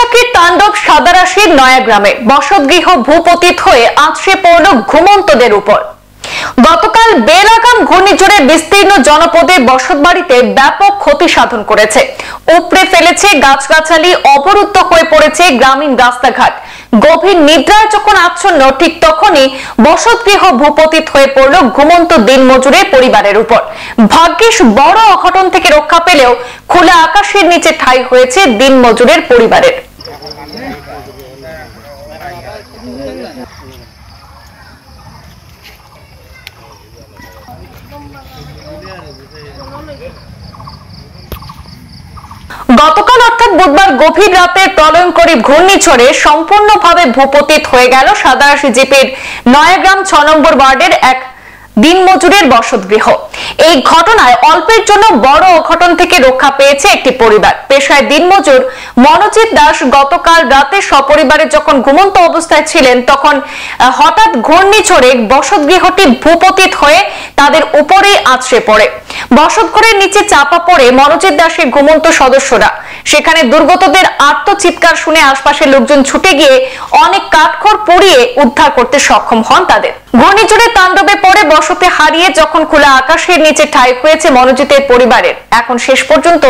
বৈশাখীর তাণ্ডব সাদারাশির নয়াগ্রামে বসতগৃহ ভূপতিত হয়ে আছড়ে পড়ল ঘুমন্তদের উপর। গতকাল বেলাগাম ঘূর্ণিঝড়ে বিস্তীর্ণ জনপদের বসতবাড়িতে ব্যাপক ক্ষতি সাধন করেছে, উপড়ে ফেলেছে গাছগাছালি, অবরুদ্ধ হয়ে পড়েছে গ্রামীণ রাস্তাঘাট। গভীর নিদ্রায় যখন আচ্ছন্ন, ঠিক তখনই বসতগৃহ ভূপতিত হয়ে পড়ল ঘুমন্ত দিনমজুরের পরিবারের উপর। ভাগ্যিস বড় অঘটন থেকে রক্ষা পেলেও খোলা আকাশের নিচে ঠাঁই হয়েছে দিনমজুরের পরিবারের। গতকাল অর্থাৎ বুধবার গভীর রাতে প্রলয়ঙ্করী ঘূর্ণিঝড়ে সম্পূর্ণভাবে ভূপতিত হয়ে গেল সাদারাশি জিপির নয়াগ্রাম ৬ নম্বর ওয়ার্ডের এক দিনমজুরের বসতগৃহ। এই ঘটনায় অল্পের জন্য বড় অঘটন থেকে রক্ষা পেয়েছে একটি পরিবার। পেশায় দিনমজুর মনোজিৎ দাস গতকাল রাতে সপরিবারে যখন ঘুমন্ত অবস্থায় ছিলেন, তখন হঠাৎ ঘূর্ণিঝড়ে বসতগৃহটি ভূপতিত হয়ে তাদের উপরেই আছড়ে পড়ে। বসতঘরের নিচে চাপা পড়ে মনোজিৎ দাসের ঘুমন্ত সদস্যরা। সেখানে দুর্গতদের আর্তচিৎকার শুনে আশপাশের লোকজন ছুটে গিয়ে অনেক কাঠখড় পুড়িয়ে উদ্ধার করতে সক্ষম হন তাদের। ঘূর্ণিঝড়ের তাণ্ডবে পড়ে বসতি হারিয়ে যখন খোলা আকাশের নিচে ঠাঁই হয়েছে মনোজিতের পরিবারের, এখন শেষ পর্যন্ত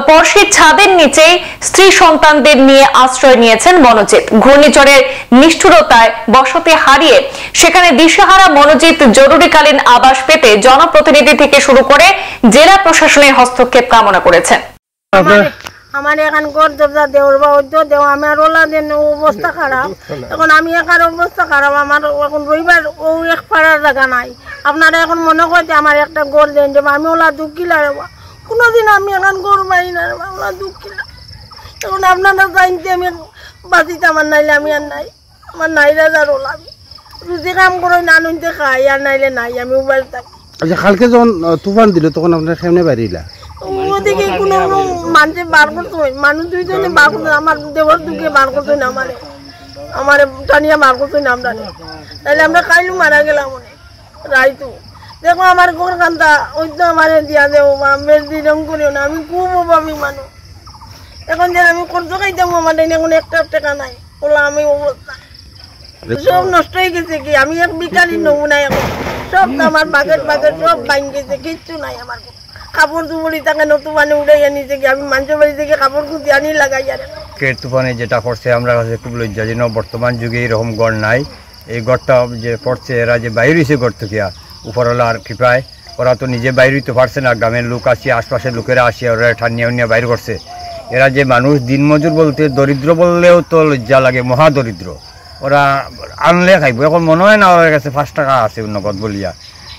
পরশির ছাদের নিচেই স্ত্রী সন্তানদের নিয়ে আশ্রয় নিয়েছেন মনোজিৎ। ঘূর্ণিঝড়ের নিষ্ঠুরতায় বসতি হারিয়ে সেখানে দিশেহারা মনোজিৎ জরুরিকালীন আবাস পেতে জনপ্রতিনিধি থেকে শুরু করে জেলা প্রশাসনের হস্তক্ষেপ কামনা করেছেন। আমার এখন ঘর দরজা দেওয়ার বা হইতো দেওয়া, আমার ওলা দেন অবস্থা খারাপ। এখন আমি একার অবস্থা খারাপ, আমার এখন রবিবার ও এক পাড়ার জায়গা নাই। আপনারা এখন মনে করছে আমার একটা ঘর দেন যাবো, আমি ওলা দুঃখিলা রেবা কোনোদিন আমি এখন ঘর মারি না রেবা, ওলা দুঃখিলা। এখন আপনারা জানতে আমি বাঁচিতে আমার নাইলে আমি আর নাই, আমার নাইরা যার ওলা আমি রুজি কাম করে না নুনতে খাই, আর নাইলে নাই আমি উবার থাকি। আচ্ছা, কালকে যখন তুফান দিল তখন আপনার সামনে বাড়িলা ওদিকে কোনো মানুষে বার করতে হয়, মানুষ দুইজনে বার করতে, আমার দেবর দুকে বার করতে না, আমার টানিয়া বার করতে না আমরা, তাহলে আমরা খাইলু মারা গেলাম অনেক রাইতু। দেখো আমার ঘর কান্তা ওই তো আমার দিয়া দেবো মেরদি রং করিও না, আমি খুব অভাবী মানুষ। এখন যেন আমি খরচ খাইতাম, আমার এখন একটা টাকা নাই, ওলা আমি অবস্থা সব নষ্ট হয়ে গেছে। কি আমি এক বিকালি নবু নাই, এখন সব আমার বাগের সব বাইন গেছে, কিচ্ছু নাই। আমার কাপড় চুপড়ি তাকে নতুন মানে উড়ে আনিছে কি, আমি মানুষের বাড়ি থেকে কাপড় খুঁজে আনি লাগাই। আর তুফানে যেটা করছে আমরা কাছে খুব লজ্জাজনক। বর্তমান যুগে এরকম গড় নাই। এই গড়টা যে পড়ছে, এরা যে বাইরে হয়েছে গড় থেকে উপরওয়ালার কৃপায়, ওরা তো নিজে বাইরে হইতে পারছে না, গ্রামের লোক আসি, আশপাশের লোকেরা আসি, ওরা ঠান্নিয়া উন্নিয়া বাইরে করছে। এরা যে মানুষ দিনমজুর বলতে দরিদ্র বললেও তো লজ্জা লাগে, মহা দরিদ্র। ওরা আনলে খাইব, এখন মনে হয় না ওর কাছে 5 টাকা আছে নগদ বলিয়া।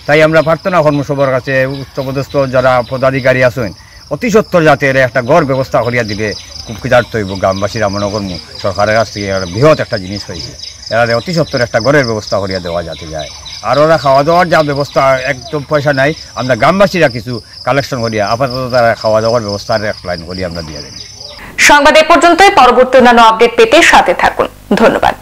তাই আমরা প্রার্থনা করবো সবার কাছে, উচ্চপদস্থ যারা পদাধিকারী আছেন অতি সত্তর যাতে এর একটা ঘর ব্যবস্থা করিয়া দিলে খুব কৃতার্থ হইব গ্রামবাসীরা। মনে করবো সরকারের কাছ থেকে বৃহৎ একটা জিনিস হয়েছে, এরা অতি সত্তর একটা ঘরের ব্যবস্থা করিয়া দেওয়া যাতে যায়। আর ওরা খাওয়া দাওয়ার যা ব্যবস্থা, একদম পয়সা নাই, আমরা গ্রামবাসীরা কিছু কালেকশন করিয়া আপাতত তারা খাওয়া দাওয়ার ব্যবস্থার এক লাইন করিয়া আমরা দিয়ে দেব। সংবাদ এ পর্যন্তই। পরবর্তী অন্যান্য আপডেট পেতে সাথে থাকুন। ধন্যবাদ।